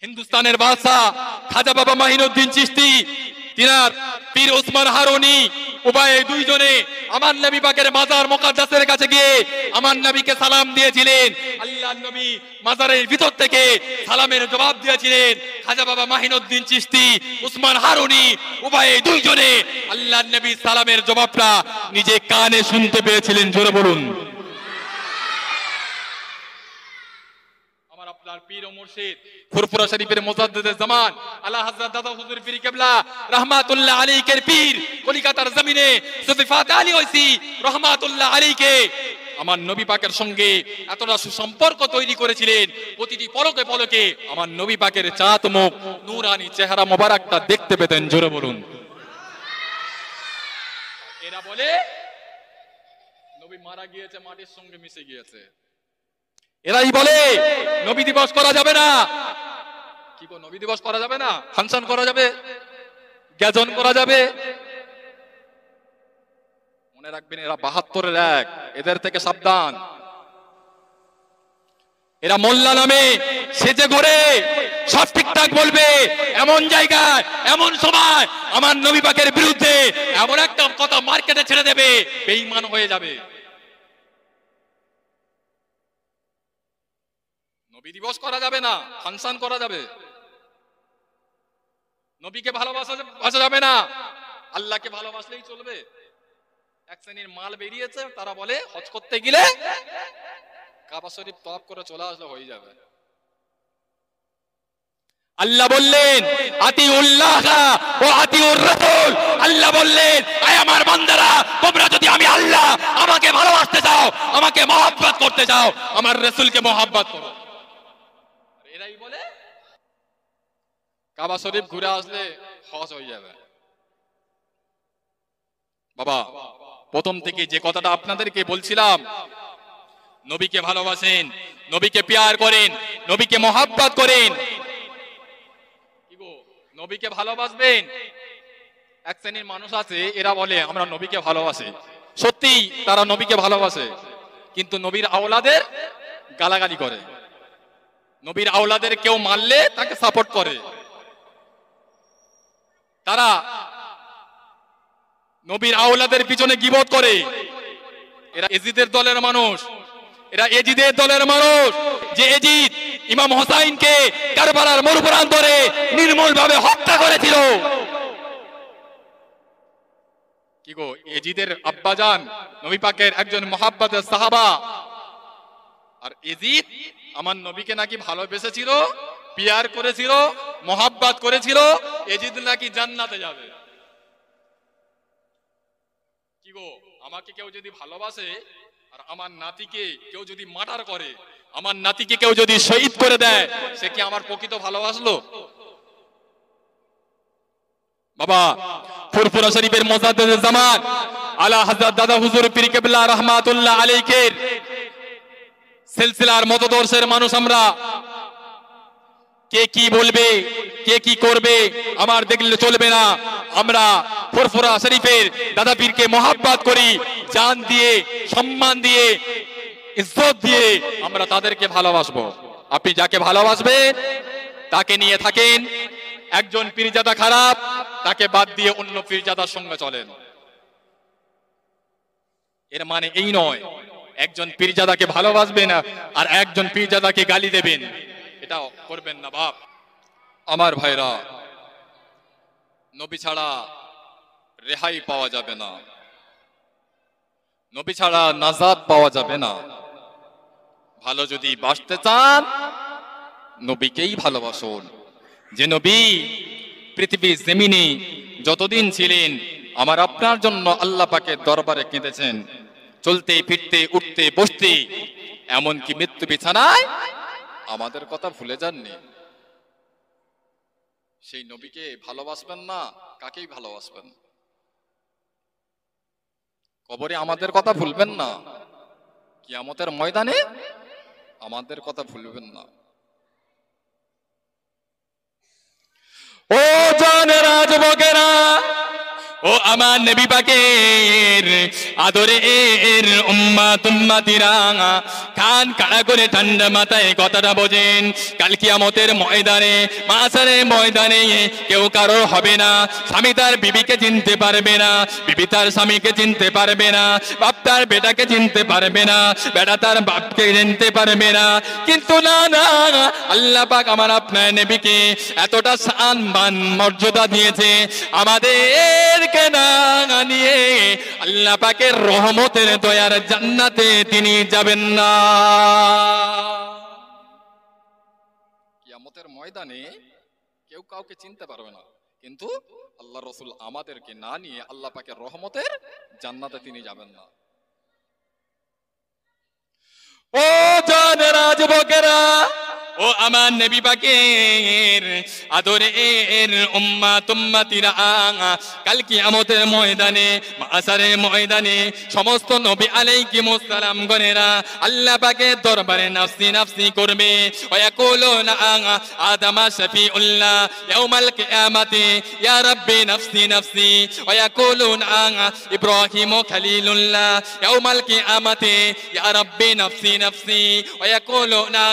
হিন্দুস্তানের বাদশাহ খাজা বাবা মাহিনুদ্দিন চিশতি, তিনার পীর ওসমান হারুনি, উভয়ে দুইজনে আমার নবী পাকের মাজার মুকাদ্দাসের কাছে গিয়ে আমার নবীকে সালাম দিয়েছিলেন। আল্লাহর নবী মাজারের ভিতর থেকে সালামের জবাব দিয়েছিলেন। খাজা বাবা মাহিনুদ্দিন চিশতি, ওসমান হারুনি, উভয়ে দুইজনে আল্লাহর নবী সালামের জবাবটা নিজে কানে শুনতে পেয়েছিলেন। জোরে বলুন। আমার আপনার পীর ও মুর্শিদ ফুরফুরা শরীফের মুজাদ্দিদে জামান আলা হযরত দাদা হুজুর পীর কিবলা রাহমাতুল্লাহ আলাইহির পীর কলিকাতার জমিনে সুফিফাত আলী ওইসি রাহমাতুল্লাহ আলাইহিকে আমার নবী পাকের সঙ্গে এতটা সুসম্পর্ক তৈরি করেছিলেন, প্রতিটি পলকে পলকে আমার নবী পাকের চাঁদ মুখ নূরানি চেহারা মোবারকটা দেখতে পেতেন। জোরে বলুন। এরা বলে নবী মারা গিয়েছে, মাটির সঙ্গে মিশে গিয়েছে। এরাই বলে নবী দিবস করা যাবে না। কি গো, নবী দিবস করা যাবে না? ফাংশন করা যাবে, জ্ঞাজন করা যাবে? মনে রাখবেন, এরা 72-এর এক, এদের থেকে সাবধান। এরা মোল্লা নামে সেজে ঘুরে সব ঠিকঠাক বলবে, এমন জায়গায় এমন সময় আমার নবী পাকের বিরুদ্ধে এমন একটা কথা মার্কেটে ছেড়ে দেবে, বেঈমান হয়ে যাবে। নবী দিবস করা যাবে না, ফাংশন করা যাবে। নবীকে ভালোবাসা যাবে না, আল্লাহকে ভালোবাসলেই চলবে। এক শ্রেণীর মাল বেরিয়েছে, তারা বলে হজ করতে গেলে কাবা শরীফ তওয়াফ করে চলে আসলে হয়ে যাবে। আল্লাহ বললেন আতিউল্লাহ ওয়া আতিউর রাসূল। আল্লাহ বললেন, আয় আমার বান্দারা, তোমরা যদি আমি আল্লাহ আমাকে ভালোবাসতে চাও, আমাকে মহব্বত করতে চাও, আমার রাসূলকে মহব্বত করো। এরাই বলে কাবা শরীফ ঘুরে আসলে হজ হয়ে যাবে। বাবা, প্রথম থেকে যে কথাটা আপনাদেরকে বলছিলাম, নবীকে ভালোবাসেন, নবীকে প্যার করেন, নবীকে মহব্বত করেন। কি গো, নবীকে ভালোবাসবেন। এক শ্রেণীর মানুষ আছে, এরা বলে আমরা নবীকে ভালোবাসি। সত্যি তারা নবীকে ভালোবাসে, কিন্তু নবীর আওলাদের গালাগালি করে। নবীর আওলাদের কেউ মারলে তাকে সাপোর্ট করে। তারা নবীর আওলাদের পিছনে গীবত করে। এরা এজিদের দলের মানুষ, এরা এজিদের দলের মানুষ। যে এজিদ ইমাম হোসাইনকে কারবালার মরুপ্রান্তরে নির্মূলভাবে হত্যা করেছিল। কি গো, এজিদের আব্বাজান নবী পাকের একজন মুহাব্বতের সাহাবা। আর এজিদ আমার নবীকে নাকি ভালোবেসেছিল, পিয়ার করেছিল, মহাব্বত করেছিল। এজিদ নাকি জান্নাতে যাবে। কি গো, আমাকে কেউ যদি ভালোবাসে আর আমার নাতিকে কেউ যদি মার্ডার করে, আমার নাতিকে কেউ যদি শহীদ করে দেয়, সে কি আমার প্রকৃত ভালোবাসলো? বাবা, ফুরফুরা শরীফের মুজাদ্দিদে জামান আলা হযরত দাদা হুজুর পীর কিবলা রাহমাতুল্লাহ আলাইহির সিলসিলার মতদর্শের মানুষ আমরা। কে কি বলবে, কে কি করবে আমার দেখলে চলবে না। আমরা ফুরফুরা শরীফের দাদা পীরকে মহব্বত করি, জান দিয়ে, সম্মান দিয়ে, ইজ্জত দিয়ে আমরা তাদেরকে ভালোবাসবো। আপনি যাকে ভালোবাসবেন তাকে নিয়ে থাকেন। একজন পীরজাদা খারাপ, তাকে বাদ দিয়ে অন্য পীরজাদার সঙ্গে চলেন। এর মানে এই নয় একজন পীরজাদাকে ভালোবাসবেন আর একজন পীরজাদাকে গালি দেবেন, এটা করবেন না বাপ। আমার ভাইরা, নবী ছাড়া রেহাই পাওয়া যাবে না, নবী ছাড়া নাজাত পাওয়া যাবে না। ভালো যদি বাঁচতে চান, নবীকেই ভালোবাসুন। যে নবী পৃথিবীর জমিনে যতদিন ছিলেন আমার আপনার জন্য আল্লাহ পাকের দরবারে কেঁদেছেন, চলতে ফিরতে উঠতে বসতে, এমনকি মৃত্যু বিছানায় আমাদের কথা ভুলে যাননি। সেই নবীকে ভালোবাসবেন না, কাকেই ভালোবাসবেন? কবরে আমাদের কথা ভুলবেন না, কিয়ামতের ময়দানে আমাদের কথা ভুলবেন না। ও জানেরা, যুবকেরা, ও আমার নবী পাকের আদরে এর উম্মাত উম্মাতিরা কান কাড়া করে ঠান্ডা মাথায় কথাটা বোঝেন। কাল কিয়ামতের ময়দানে, মাসারের ময়দানে কেউ কারো হবে না। স্বামী তার বিবিকে চিনতে পারবে না, বিবি তার স্বামীকে চিনতে পারবে না, বাপ তার বেটাকে চিনতে পারবে না, বেটা তার বাপকে চিনতে পারবে না। কিন্তু না না, আল্লাহ পাক আমার আপনার নবীকে এতটা সম্মান মর্যাদা দিয়েছে, আমাদেরকে না নিয়ে আল্লাহ পাকের রহমতের দয়ার জান্নাতে তিনি যাবেন না। কিয়ামতের ময়দানে কেউ কাউকে চিনতে পারবে না, কিন্তু আল্লাহ রাসূল আমাদেরকে না নিয়ে আল্লাহ পাকের রহমতের জান্নাতে তিনি যাবেন না। ও জানেরা যুবকেরা, ও আমার নবী পাকের আদরে এর উম্মাত উম্মাতিরা কাল কিয়ামতের ময়দানে, মাশারের ময়দানে সমস্ত নবী আলাইহিমুস সালাম গণেরা আল্লাহ পাকের দরবারে নাফসি নাফসি করবে। ওয়া ইয়াকুলুনা আদামা শাফিউল্লাহ ইয়াউমাল কিয়ামাতি ইয়া রাব্বি নাফসি নাফসি। ওয়া ইয়াকুলুনা ইব্রাহিমু খলিলুল্লাহ ইয়াউমাল কিয়ামাতি ইয়া রাব্বি নাফসি নাফসি। ওয়া ইয়াকুলুনা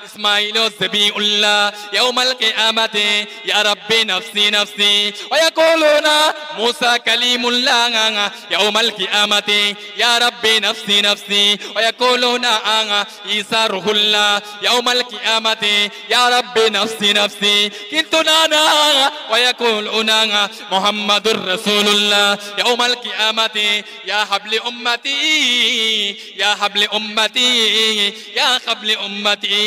ইসমাঈল সবিউল্লাহ ইয়াউমাল কিয়ামাতি ইয়া রাব্বি নাফসি নাফসি। ওয়া ইয়াকুলুনা মূসা কালিমুল্লাহ ইয়াউমাল কিয়ামাতি ইয়া রাব্বি নাফসি নাফসি। ওয়া ইয়াকুলুনা ঈসা রূহুল্লাহ ইয়াউমাল কিয়ামাতি ইয়া রাব্বি নাফসি নাফসি। কিন্তু না না, ওয়া ইয়াকুলুনা মুহাম্মাদুর রাসূলুল্লাহ ইয়াউমাল কিয়ামাতি ইয়া হাবলি উম্মতি ইয়া হাবলি উম্মতি ইয়া হাবলি উম্মতি।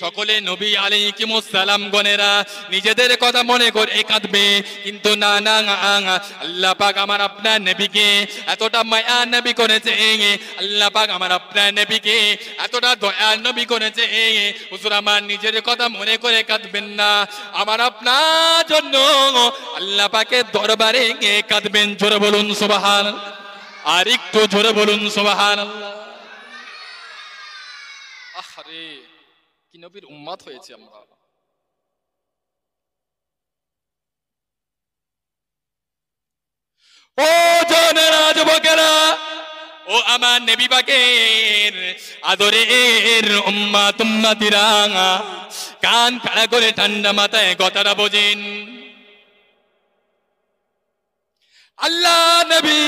সকলে নবী আলাইহিমুস সালাম গণেরা নিজেদের কথা মনে করে কাঁদবে, কিন্তু না না, আল্লাহ পাক আমার আপনার নবীকে এতটা মায়া নবী করেছে, আল্লাহ পাক আমার আপনার নবীকে এতটা দয়া নবী করেছে। হুজুর আমার নিজের কথা মনে করে কাঁদবেন না, আমার আপনার জন্য আল্লাহ পাকের দরবারে কাঁদবেন। জোরে বলুন সুবহানাল্লাহ, আর একটু জোরে বলুন সুবহানাল্লাহ। আরে কি নবীর উম্মত হয়েছে আমরা। ও জানেরা যুবকেরা, ও আমার নবী পাকের আদরে এর উম্মাত উম্মাতিরা কান খাড়া করে ঠান্ডা মাথায় কথাটা বোঝেন। আল্লাহ নবী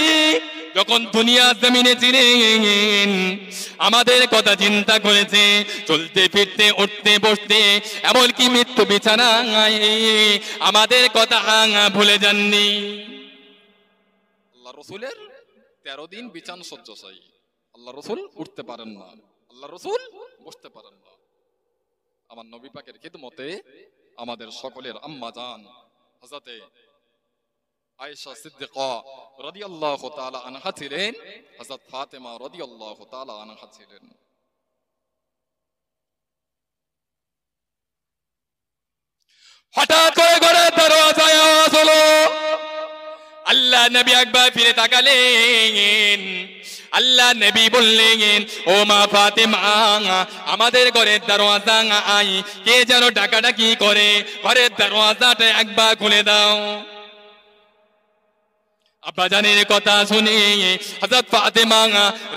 যখন দুনিয়া জমিনে ছিলেন আমাদের কথা চিন্তা করেছে, চলতে ফিরতে উঠতে বসতে এমনকি মৃত্যু বিছানায় আমাদের কথা ভুলে যাননি। আল্লাহ রসুলের 13 দিন বিছানা শয্যাশায়ী, আল্লাহ রসুল উঠতে পারেন না, আল্লাহ রসুল বসতে পারেন না। আমার নবী পাকের খিদমতে আমাদের সকলের আম্মা জান হযরতে আয়েশা সিদ্দিকা রাদিয়াল্লাহু তাআলা আনহা ছিলেন, হযরত ফাতেমা রাদিয়াল্লাহু তাআলা আনহা ছিলেন। হঠাৎ করে ঘরের দরজায় আওয়াজ হলো। আল্লাহ নবী একবার ফিরে তাকালেন, আল্লাহ নবী বললেন, ও মা ফাতেমা, আমাদের ঘরের দরওয়াজা আই কে যেন ডাকাডাকি করে, ঘরের দরওয়াজাটা একবার খুলে দাও। আব্বাজানের কথা শুনে হযরত ফাতেমা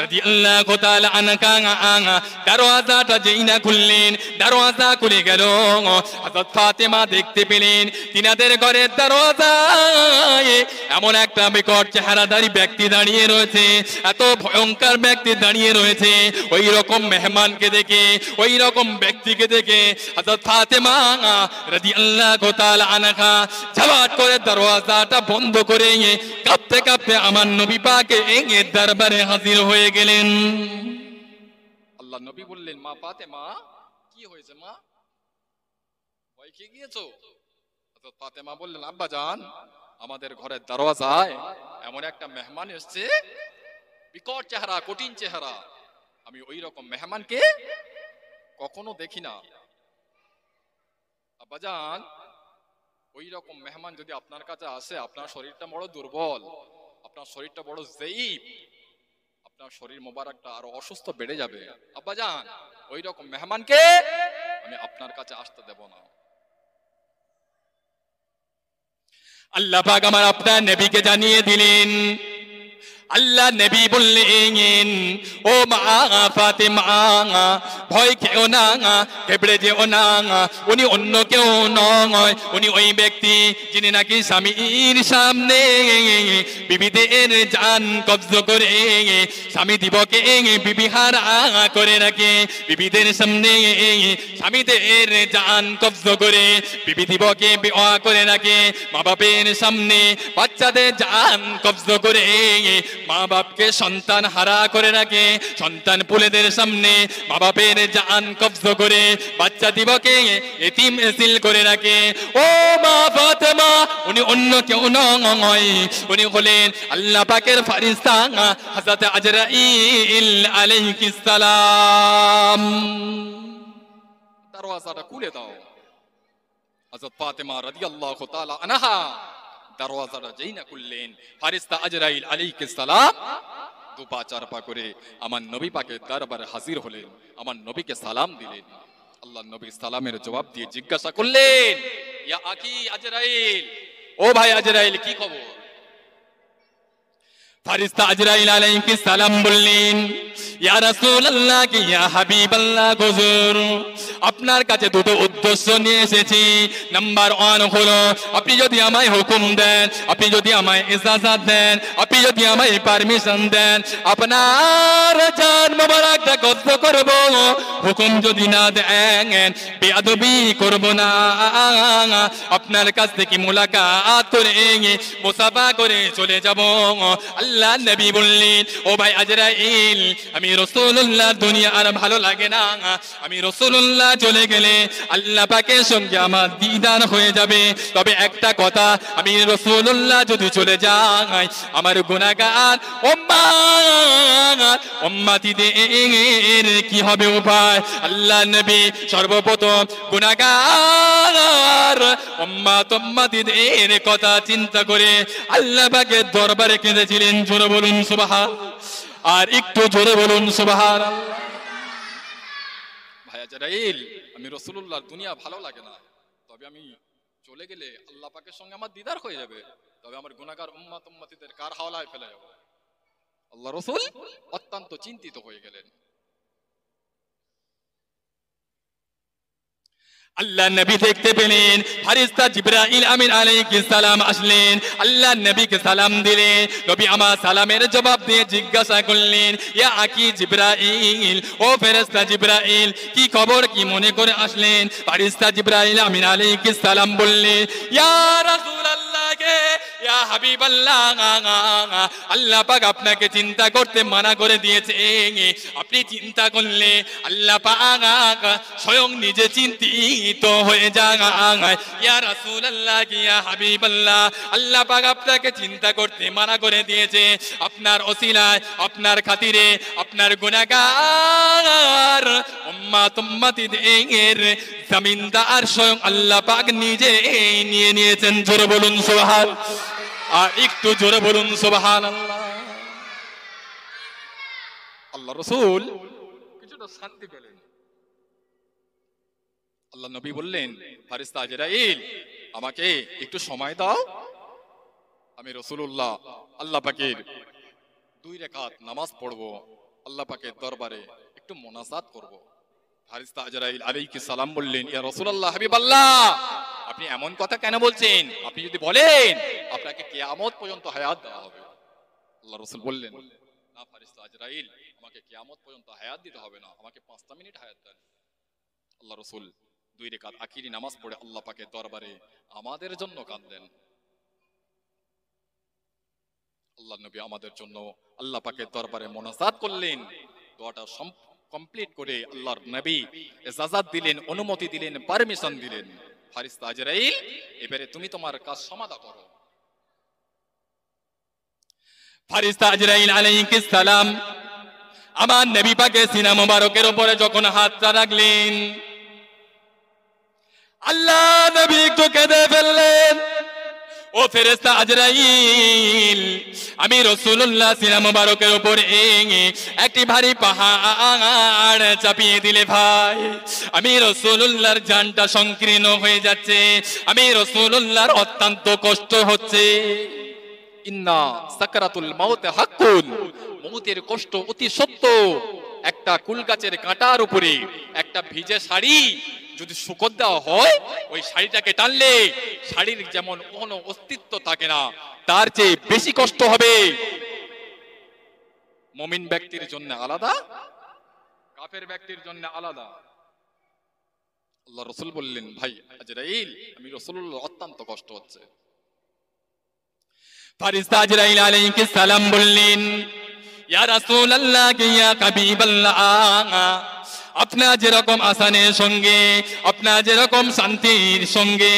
রাদিয়াল্লাহু তাআলা আনহা দরওয়াজাটা যেই না খুললেন, দরওয়াজা খুলে গেল। হযরত ফাতেমা দেখতে পেলেন তিনাদের ঘরের দরওয়াজায় এমন একটা বিকট চেহারাধারী ব্যক্তি দাঁড়িয়ে রয়েছে, এত ভয়ঙ্কর ব্যক্তি দাঁড়িয়ে রয়েছে। ওই রকম মেহমানকে দেখে, ওই রকম ব্যক্তিকে দেখে হযরত ফাতেমা রাদিয়াল্লাহু তাআলা আনহা ঝাবাট করে দরওয়াজাটা বন্ধ করে কাঁপতে কাঁপতে আমার নবী পাকে এর দরবারে হাজির হয়ে গেলেন। আল্লাহ নবী বললেন, মা ফাতেমা, কি হয়েছে মা, ভয় খেয়ে গিয়েছো? হযরত ফাতেমা বললেন, আব্বা জান, আমাদের ঘরের দরওয়াজায় এমন একটা মেহমান এসেছে, বিকট চেহারা, কঠিন চেহারা, আমি ওই রকম মেহমানকে কখনো দেখি না। আব্বা জান, ওই রকম মেহমান যদি আপনার কাছে আসে, আপনার শরীরটা বড় দুর্বল, আপনার শরীরটা বড় জয়ীফ, আপনার শরীর মোবারকটা আরো অসুস্থ বেড়ে যাবে। আব্বা জান, ওই রকম মেহমানকে আমি আপনার কাছে আসতে দেব না। আল্লাহ পাক আমার আপনার নবীকে জানিয়ে দিলেন। আল্লাহ নবী বললেন, ও মা ফাতেমা, ভয় খেও না, ঘেবড়ে যেও না। উনি অন্য কেউ নয়, উনি ওই ব্যক্তি যিনি নাকি স্বামীর সামনে বিবিদের জান কব্জ করে, স্বামী দিবকে বিবিহারা করে রাখে, বিবিদের সামনে স্বামীদের জান কব্জ করে বিবি দিবকে বিবাহ করে রাখে, মা বাপের সামনে বাচ্চাদের জান কব্জ করে মা বাপকে সন্তান হারা করে রাখে, সন্তান পুলেদের সামনে মা বাপের জান কব্জ করে বাচ্চা দিবকে এতিম এসিল করে রাখে। ও মা ফাতেমা, উনি অন্য কেউ নয়, উনি হলেন আল্লাহ পাকের ফেরেশতা হযরত আজরাইল আলাইহিস সালাম। দরওয়াজাটা খুলে দাও। হযরত ফাতেমা রাদিয়াল্লাহু তাআলা আনহা দরওয়াজাটা যেই না খুললেন, ফেরেশতা আজরাইল আলাইহিস সালাম দু পা চার পা করে আমার নবী পাকের দরবারে হাজির হলেন, আমার নবীকে সালাম দিলেন। আল্লাহ নবী সালামের জবাব দিয়ে জিজ্ঞাসা করলেন, ইয়া আকি আজরাইল, ও ভাই আজরাইল কি খবর? ফেরেশতা আজরাইল আলাইহিস সালাম বললেন, ইয়া রাসূলুল্লাহ কি ইয়া হাবিবাল্লাহ, হুজুর আপনার কাছে দুটো উদ্দেশ্য নিয়ে এসেছি। নাম্বার 1 হলো, আপনি যদি আমায় হুকুম দেন, আপনি যদি আমায় ইজাজত দেন, আপনি যদি আমায় পারমিশন দেন, আপনার জান মোবারকটা কব্জ করব। হুকুম যদি না দেন, বেয়াদবি করব না, আপনার কাছ থেকে মুলাকাত করে মুসাফা করে চলে যাব। আল্লাহ নবী বললেন, ও ভাই আজরাইল, আমি রাসূলুল্লাহ দুনিয়া আর ভালো লাগে না, আমি রাসূলুল্লাহ চলে গেলে আল্লাহ পাকের সঙ্গে আমার দিদার হয়ে যাবে। তবে একটা কথা, আমি রাসূলুল্লাহ যদি চলে যাই, আমার গুনাহগার উম্মতিদের কি হবে উপায়? আল্লাহ নবী সর্বপ্রথম গুনাহগার উম্মতিদের কথা চিন্তা করে আল্লাহ পাকের দরবারে কেঁদেছিলেন। জোরে বলুন সুবহান, আর একটু জোরে বলুন সুবহানাল্লাহ। ভাই আজরাইল, আমি রাসূলুল্লাহর দুনিয়া ভালো লাগে না, তবে আমি চলে গেলে আল্লাহ পাকের সঙ্গে আমার দিদার হয়ে যাবে। তবে আমার গুনাহগার উম্মতিদের কার হাওলায় ফেলে যাব? আল্লাহ রাসূল অত্যন্ত চিন্তিত হয়ে গেলেন। আল্লাহ নবী দেখতে পেলেন ফেরেশতা জিবরাইল আমিন আলাইহিস সালাম আসলেন, আল্লাহ নবীকে সালাম দিলেন। নবী আমার সালামের জবাব দিয়ে জিজ্ঞাসা করলেন, ইয়া আকি জিবরাইল, ও ফেরেশতা জিবরাইল কি খবর, কি মনে করে আসলেন? ফেরেশতা জিবরাইল আমিন আলাইহিস সালাম বললেন, ইয়া রাসূলুল্লাহ কে, ইয়া হাবিবাল্লাহ, আল্লাহ পাক আপনাকে চিন্তা করতে মানা করে দিয়েছে। আপনি চিন্তা করলে আল্লাহ পাক স্বয়ং নিজে চিন্তিত হয়ে যান। ইয়া রাসূলুল্লাহ, ইয়া হাবিবাল্লাহ, আল্লাহ পাক আপনাকে চিন্তা করতে মানা করে দিয়েছে। আপনার ওসিলায়, আপনার খাতিরে, আপনার গুনাহগার উম্মতিদের জমিনদার স্বয়ং আল্লাহ পাক নিজে নিয়ে নিয়েছেন। জোরে বলুন সুবহান, আর একটু জোরে বলুন সুবহানাল্লাহ। আল্লাহ রাসূল কিছুটা শান্তি পেলেন। আল্লাহ নবী বললেন, ফেরেশতা আজরাইল আমাকে একটু সময় দাও, আমি রাসূলুল্লাহ আল্লাহ পাকের 2 রাকাত নামাজ পড়বো, আল্লাহ পাকের দরবারে একটু মুনাজাত করব। ফেরেশতা আজরাইল আলাইহিস সালাম বললেন, ইয়া রাসূলুল্লাহ হাবিবাল্লাহ, আপনি এমন কথা কেন বলছেন? আপনি যদি বলেন আপনাকে কিয়ামত পর্যন্ত হায়াত দেওয়া হবে। আল্লাহ রাসূল বললেন, না ফেরেশতা আজরাইল, আমাকে কিয়ামত পর্যন্ত হায়াত দিতে হবে না, আমাকে 5 মিনিট হায়াত দেন। আল্লাহ রাসূল 2 রাকাত আখিরি নামাজ পড়ে আল্লাহ পাকের দরবারে আমাদের জন্য কাঁদেন। আল্লাহ নবী আমাদের জন্য আল্লাহ পাকের দরবারে মুনাজাত করলেন। দোয়াটা কমপ্লিট করে আল্লাহর নবী ইজাজত দিলেন, অনুমতি দিলেন, পারমিশন দিলেন, ফেরেশতা আজরাইল এবারে তুমি তোমার কাজ সমাধা করো। ফেরেশতা আজরাইল আলাইহিস সালাম আমার নবী পাকের সিনা মোবারকের উপরে যখন হাতটা রাখলেন, আল্লাহ নবী একটু কেঁদে ফেললেন। ও ফেরেশতা আজরাইল, আমি রাসূলুল্লাহ সিনা মুবারকের উপরে একটি ভারী পাহাড় চাপিয়ে দিলে ভাই, আমি রাসূলুল্লাহর জানটা সংকীর্ণ হয়ে যাচ্ছে, আমি রাসূলুল্লাহর অত্যন্ত কষ্ট হচ্ছে। ইন্না সাকরাতুল মাউত হাক্কুন, মৌতের কষ্ট অতি সত্য। একটা কুল গাছের কাঁটার উপরে একটা ভিজে শাড়ি যদি শুকোতে দেওয়া হয়, ওই শাড়িটাকে টানলে শাড়ির যেমন কোনো অস্তিত্ব থাকে না, তার চেয়ে বেশি কষ্ট হবে। মুমিন ব্যক্তির জন্য আলাদা, কাফের ব্যক্তির জন্য আলাদা। আল্লাহ রাসূল বললেন, ভাই আজরাইল, আমি রাসূলুল্লাহ অত্যন্ত কষ্ট হচ্ছে। ফারিস্তা আজরাইল আলাইহিস সালাম বললেন, ইয়া রাসূলুল্লাহ, ইয়া হাবিবাল্লাহ, আপনার যেরকম আসানের সঙ্গে, আপনার যেরকম শান্তির সঙ্গে,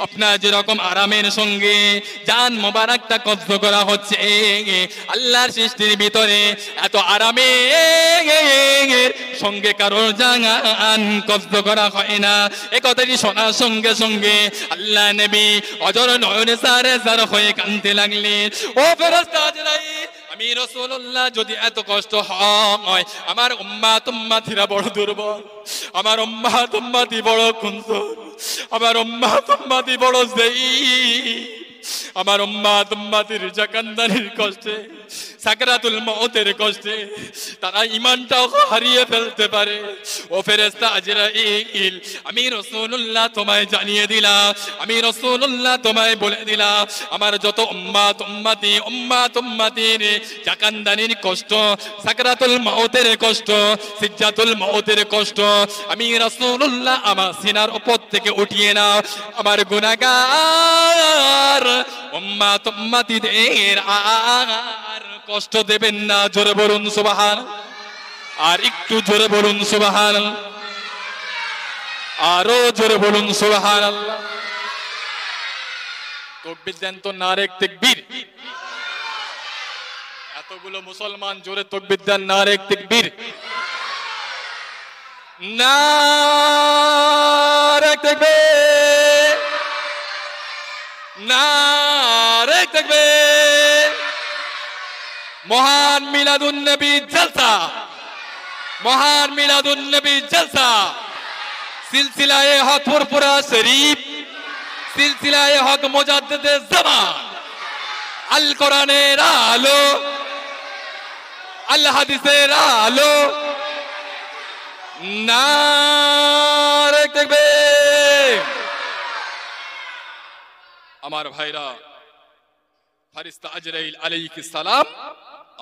আপনার যেরকম আরামের সঙ্গে জান মোবারকটা কব্জ করা হচ্ছে, আল্লাহর সৃষ্টির ভিতরে এত আরামের সঙ্গে কারোর জান কব্জ করা হয় না। এ কথাটি শোনার সঙ্গে সঙ্গে আল্লাহ নবী অজর নয়নে সারে সার হয়ে কাঁদতে লাগলেন। ও ফেরেশতা আজরাইল, আমি রাসূলুল্লাহ যদি এত কষ্ট হয়, আমার উম্মাত উম্মাতিরা বড় দুর্বল, আমার উম্মাত উম্মাতি বড় কমজোর, আমার উম্মাত উম্মাতি বড় যঈফ, আমার উম্মাত উম্মাতির জাকান্দানির কষ্টে, সাকরাতুল মউতের কষ্টে তারা ঈমানটাও হারিয়ে ফেলতে পারে। ও ফেরেশতা আজরাইল, আমি রাসূলুল্লাহ তোমায় জানিয়ে দিলাম, আমি রাসূলুল্লাহ তোমায় বলে দিলাম, আমার যত উম্মাত উম্মাতির জাকান্দানির কষ্ট, সাকরাতুল মউতের কষ্ট, সিজ্জাতুল মউতের কষ্ট, আমি রাসূলুল্লাহ আমার সিনার উপর থেকে উঠিয়ে নাও। আমার গুনাহগার উম্মাত উম্মাতিদের আর কষ্ট দেবেন না। জোরে বলুন সুবহানাল্লাহ, আর একটু জোরে বলুন সুবহানাল্লাহ, আরো জোরে বলুন সুবহানাল্লাহ। তাকবীর দেন তো, নারে তাকবীর। এতগুলো মুসলমান জোরে তাকবীর দেন, নারে তাকবীর, নারে তাকবীর, নারে তাকবীর। মহান মিলাদুন নবী জলসা, মহান মিলাদুন নবী জলসা, সিলসিলায়ে হক ফুরফুরা শরীফ, সিলসিলায়ে হক মুজাদ্দিদে জামান, আল কোরআনের আলো, আল হাদিসের আলো, নারে তাকবীর। আমার ভাইরা, ফারিস্তা আজরাইল আলাইহিস সালাম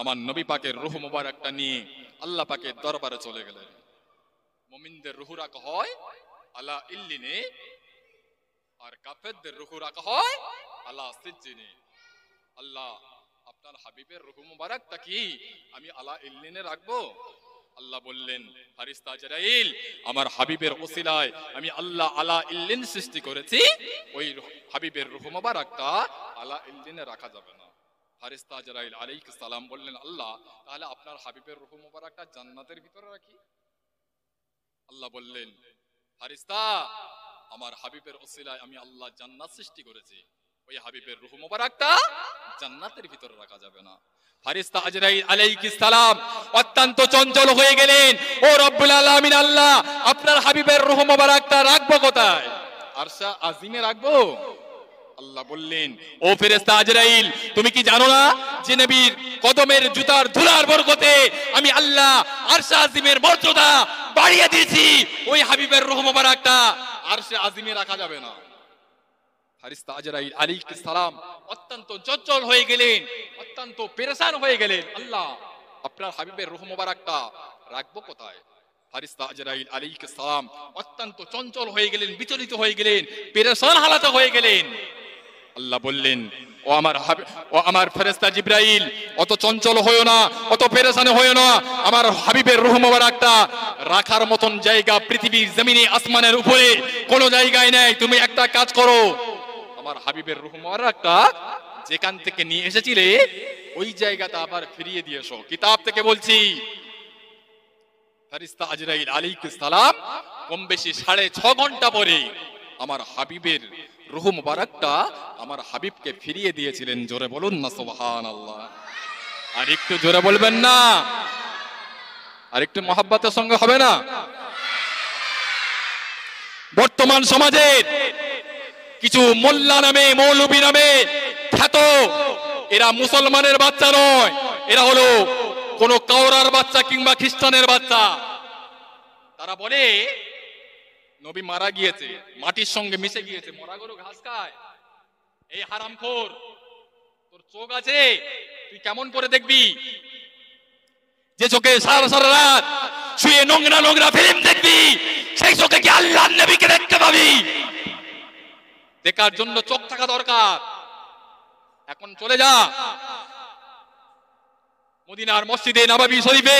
আমার নবী পাকের রূহ মুবারকটা নিয়ে আল্লাহ পাকের দরবারে চলে গেলেন। মুমিনদের রূহ রাখা হয় আলা ইল্লিনে, আর কাফেরদের রূহ রাখা হয় আলা সিজ্জিনে। আল্লাহ আপনার হাবিবের রূহ মুবারকটা কি আমি আলা ইল্লিনে রাখবো? আল্লাহ বললেন, ফারিস্তা আজরাইল, আমার হাবিবের ওসিলায় আমি আল্লাহ আলা ইল্লিন সৃষ্টি করেছি, ওই হাবিবের রূহ মুবারকটা আলা ইল্লিনে রাখা যাবে না। ফারিস্তা আজরাইল আলাইহিস সালাম বললেন, আল্লাহ, তাহলে আপনার হাবিবের রূহ মুবারকটা জান্নাতের ভিতরে রাখি। আল্লাহ বললেন, ফারিস্তা, আমার হাবিবের ওসিলায় আমি আল্লাহ জান্নাত সৃষ্টি করেছি, ওই হাবিবের রূহ মুবারকটা জান্নাতের ভিতরে রাখা যাবে না। ফারিস্তা আজরাইল আলাইহিস সালাম অত্যন্ত চঞ্চল হয়ে গেলেন। ও রব্বুল আলামিন, আল্লাহ, আপনার হাবিবের রূহ মুবারকটা রাখবো কোথায়? আরশে আজিমে রাখবো। আল্লাহ বললেন, ও ফেরেশতা আজরাইল, তুমি কি জানো না যে নবীর কদমের জুতার ধুলার বরকতে আমি আল্লাহ আরশে আজিমের মর্যাদা বাড়িয়ে দিয়েছি, ওই হাবিবের রূহ মুবারকটা আরশে আজিমে রাখা যাবে না। ফারিস্তা আজরাইল আলাইহিস সালাম অত্যন্ত চঞ্চল হয়ে গেলেন, অত্যন্ত পেরেশান হয়ে গেলেন। আল্লাহ, আপনার হাবিবের রূহ মুবারকটা রাখবো কোথায়? ফারিস্তা আজরাইল আলাইহিস সালাম অত্যন্ত চঞ্চল হয়ে গেলেন, বিচলিত হয়ে গেলেন, পেরেশান হালাতে হয়ে গেলেন। আল্লাহ বললেন, ও আমার ফেরেশতা জিবরাইল, অত চঞ্চল হয়ো না, অত পেরেশান হয়ো না। আমার হাবিবের রূহ মুবারকটা রাখার মতন জায়গা পৃথিবীর জমিনে আসমানের উপরে কোনো জায়গায় নেই। তুমি একটা কাজ করো, আমার হাবিবের রূহ মুবারকটা যেখান থেকে নিয়ে এসেছিলে ওই জায়গাটা আবার ফিরিয়ে দিয়ে এসো। কিতাব থেকে বলছি। ফারিস্তা আজরাইল আলাইহিস সালাম কম বেশি 6.5 ঘন্টা পরে আমার হাবিবের রূহ মুবারকটা আমার হাবিবকে ফিরিয়ে দিয়েছিলেন। জোরে বলুন না সুবহানাল্লাহ। আর একটু জোরে বলবেন না? আর একটু মহব্বতের সঙ্গে হবে না? বর্তমান সমাজের কিছু মোল্লা নামে, মৌলবী নামে খ্যাত, এরা মুসলমানের বাচ্চা নয়, এরা হলো কোন কাওরার বাচ্চা কিংবা খ্রিস্টানের বাচ্চা। তারা বলে নবী মারা গিয়েছে, মাটির সঙ্গে মিশে গিয়েছে। মরা গরু ঘাস খায়। এই হারামখোর, তোর চোখ আছে, তুই কেমন করে দেখবি? যে চোখে সারা সারা রাত শুয়ে নোংরা নোংরা ফিল্ম দেখবি, সেই চোখে কি আল্লাহর নবীকে দেখতে পাবি? দেখার জন্য চোখ থাকা দরকার। এখন চলে যা মদিনার মসজিদে নববী শরীফে,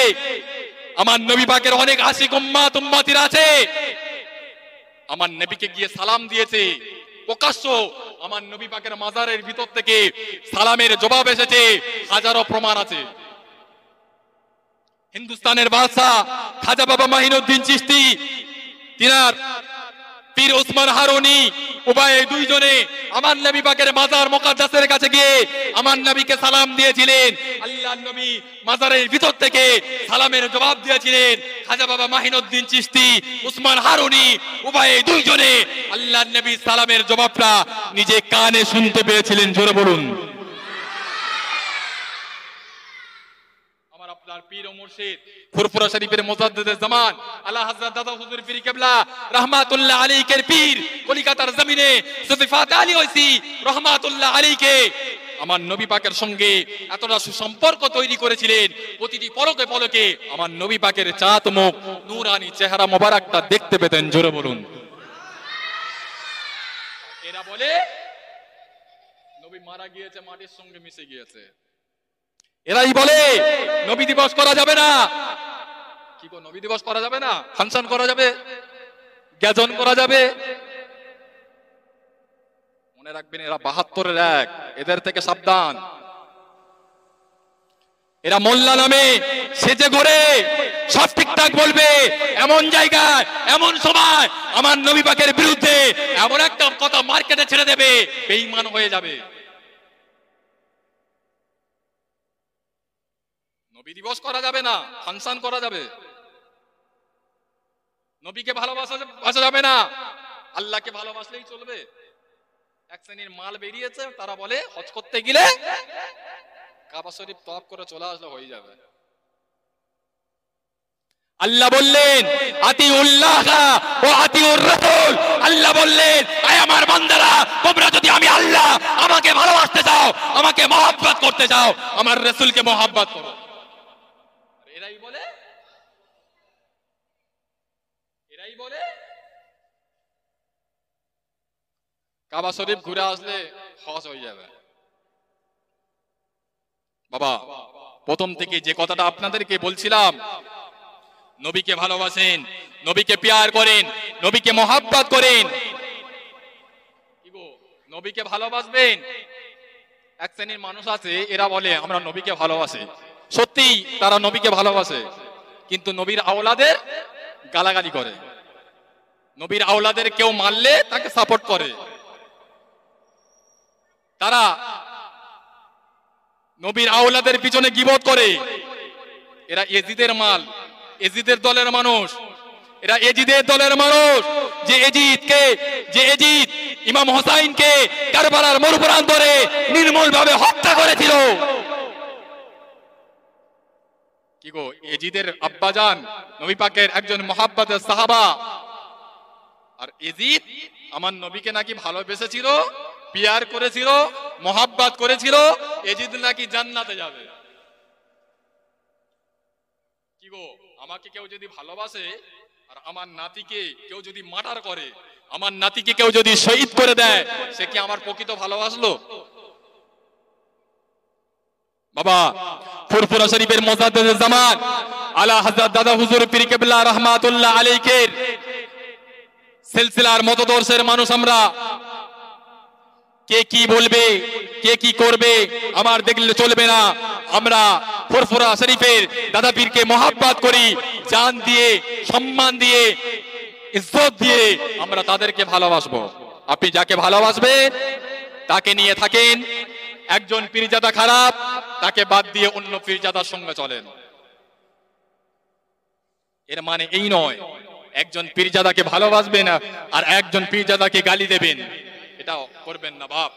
আমার নবী পাকের অনেক আশিক উম্মাত উম্মাতিরা আছে, আমার নবীকে গিয়ে সালাম দিয়েছে। প্রকাশ্য আমার নবী পাকের মাজারের ভিতর থেকে সালামের জবাব এসেছে, হাজারো প্রমাণ আছে। হিন্দুস্তানের বাদশাহ খাজা বাবা মাহিনুদ্দিন চিশতি, তিনার পীর ওসমান হারুনি, উভয়ে দুইজনে আমার নবী পাকের মাজার মুকাদ্দাসের কাছে গিয়ে আমার নবীকে সালাম দিয়েছিলেন। আল্লাহর নবী মাজারের ভিতর থেকে সালামের জবাব দিয়েছিলেন। খাজা বাবা মাহিনুদ্দিন চিশতি, ওসমান হারুনি, উভয়ে দুইজনে আল্লাহর নবী সালামের জবাবটা নিজে কানে শুনতে পেয়েছিলেন। জোরে বলুন। আপনার পীর ও মুর্শিদ ফুরফুরা শরীফের মুজাদ্দিদে জামান আলা হযরত দাদা হুজুর পীর কিবলা রাহমাতুল্লাহ আলাইহির পীর কলিকাতার জমিনে সুফিফাত আলী ওইসি রাহমাতুল্লাহ আলাইহি আমার নবী পাকের সঙ্গে এতটা সুসম্পর্ক তৈরি করেছিলেন। প্রতিটি পলকে পলকে আমার নবী পাকের চাঁদ মুখ নূরানি চেহারা মোবারকটা দেখতে পেতেন। জোরে বলুন। এরা বলে নবী মারা গিয়েছে, মাটির সঙ্গে মিশে গিয়েছে। এরাই বলে নবী দিবস করা যাবে না। কি গো, নবী দিবস করা যাবে না? ফাংশন করা যাবে, জ্ঞাজন করা যাবে? মনে রাখবেন, এরা 72-এর এক, এদের থেকে সাবধান। এরা মোল্লা নামে সেজে ঘুরে সব ঠিকঠাক বলবে, এমন জায়গায় এমন সময় আমার নবী পাকের বিরুদ্ধে এমন একটা কথা মার্কেটে ছেড়ে দেবে, বেঈমান হয়ে যাবে। নবী দিবস করা যাবে না, ফাংশন করা যাবে। নবীকে ভালোবাসা যাবে না, আল্লাহকে ভালোবাসলেই চলবে। এক শ্রেণীর মাল বেরিয়েছে, তারা বলে হজ করতে গেলে কাবা শরীফ তওয়াফ করে চলে আসলে হয়ে যাবে। আল্লাহ বললেন আতিউল্লাহ ওয়া আতিউর রাসূল। আল্লাহ বললেন, আয় আমার বান্দারা, তোমরা যদি আমি আল্লাহ আমাকে ভালোবাসতে চাও, আমাকে মহব্বত করতে চাও, আমার রাসূলকে মহব্বত করো। এরাই বলে কাবা শরীফ ঘুরে আসলে হজ হয়ে যাবে। বাবা, প্রথম থেকে যে কথাটা আপনাদেরকে বলছিলাম, নবীকে ভালোবাসেন, নবীকে প্যার করেন, নবীকে মহব্বত করেন। কি গো, নবীকে ভালোবাসবেন? এক শ্রেণীর মানুষ আছে, এরা বলে আমরা নবীকে ভালোবাসি। সত্যি তারা নবীকে ভালোবাসে, কিন্তু নবীর আওলাদের গালাগালি করে। নবীর আওলাদের কেউ মারলে তাকে সাপোর্ট করে। তারা নবীর আওলাদের পিছনে গীবত করে। এরা এজিদের মাল, এজিদের দলের মানুষ। এরা এজিদের দলের মানুষ। যে এজিদ ইমাম হোসাইনকে কারবালার মরুপ্রান্তরে নির্মূলভাবে হত্যা করেছিল। কি গো, এজিদের আব্বাজান নবী পাকের একজন মুহাব্বতের সাহাবা। আর এজিদ আমার নবীকে নাকি ভালোবেসেছিল, পিয়ার করেছিল, মহাব্বত করেছিল। এজিদ নাকি জান্নাতে যাবে। কি গো, আমাকে কেউ যদি ভালোবাসে আর আমার নাতিকে কেউ যদি মার্ডার করে, আমার নাতিকে কেউ যদি শহীদ করে দেয়, সে কি আমার প্রকৃত ভালোবাসলো? বাবা, ফুরফুরা শরীফের মুজাদ্দিদে জামান আলা হযরত দাদা হুজুর পীর কিবলা রাহমাতুল্লাহ আলাইহির সিলসিলার মতদর্শের মানুষ আমরা। কে কি বলবে, কে কি করবে আমার দেখলে চলবে না। আমরা ফুরফুরা শরীফের দাদা পীরকে মহব্বত করি, জান দিয়ে, সম্মান দিয়ে, ইজ্জত দিয়ে আমরা তাদেরকে ভালোবাসবো। আপনি যাকে ভালোবাসবেন তাকে নিয়ে থাকেন, একজন পীরজাদা খারাপ তাকে বাদ দিয়ে অন্য পীরজাদার সঙ্গে চলেন। এর মানে এই নয় একজন পীরজাদাকে ভালোবাসবেন আর একজন পীরজাদাকে গালি দেবেন, এটা করবেন না বাপ।